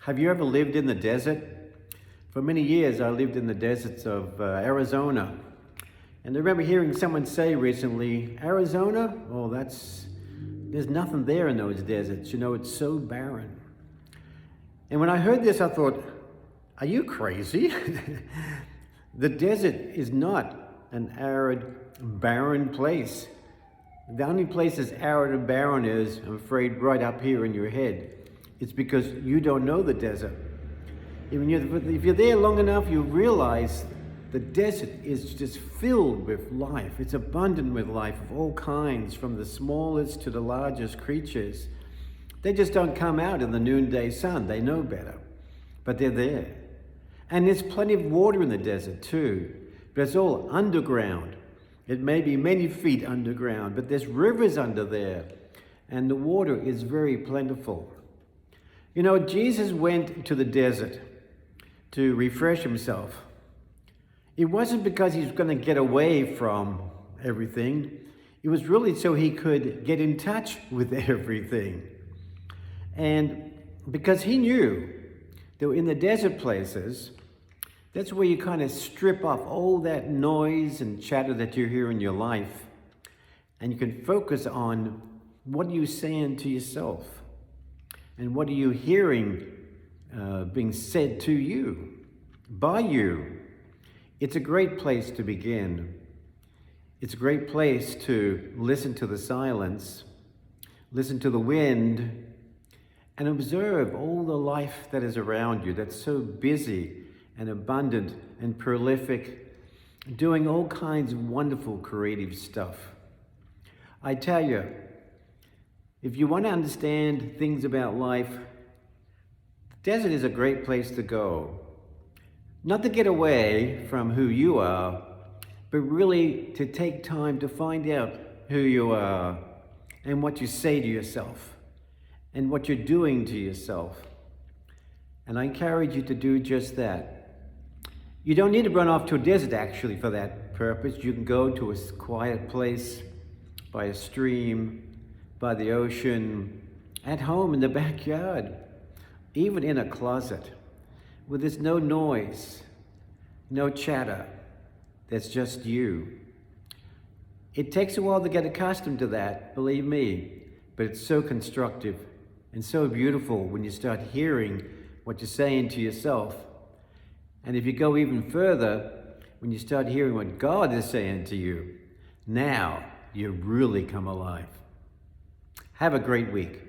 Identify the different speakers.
Speaker 1: Have you ever lived in the desert? For many years, I lived in the deserts of Arizona. And I remember hearing someone say recently, Arizona? Oh, there's nothing there in those deserts. You know, it's so barren. And when I heard this, I thought, are you crazy? The desert is not an arid, barren place. The only place as arid and barren is, I'm afraid, right up here in your head. It's because you don't know the desert. If you're there long enough, you realize the desert is just filled with life. It's abundant with life of all kinds, from the smallest to the largest creatures. They just don't come out in the noonday sun. They know better, but they're there. And there's plenty of water in the desert too, but it's all underground. It may be many feet underground, but there's rivers under there, and the water is very plentiful. You know, Jesus went to the desert to refresh himself. It wasn't because he was going to get away from everything. It was really so he could get in touch with everything. And because he knew that in the desert places, that's where you kind of strip off all that noise and chatter that you hear in your life. And you can focus on what are you saying to yourself? And what are you hearing being said to you, by you? It's a great place to begin. It's a great place to listen to the silence, listen to the wind, and observe all the life that is around you that's so busy and abundant and prolific, doing all kinds of wonderful creative stuff. I tell you, if you want to understand things about life, the desert is a great place to go. Not to get away from who you are, but really to take time to find out who you are and what you say to yourself and what you're doing to yourself. And I encourage you to do just that. You don't need to run off to a desert actually for that purpose. You can go to a quiet place by a stream, by the ocean, at home in the backyard, even in a closet, where there's no noise, no chatter, there's just you. It takes a while to get accustomed to that, believe me, but it's so constructive and so beautiful when you start hearing what you're saying to yourself. And if you go even further, when you start hearing what God is saying to you, now you really come alive. Have a great week.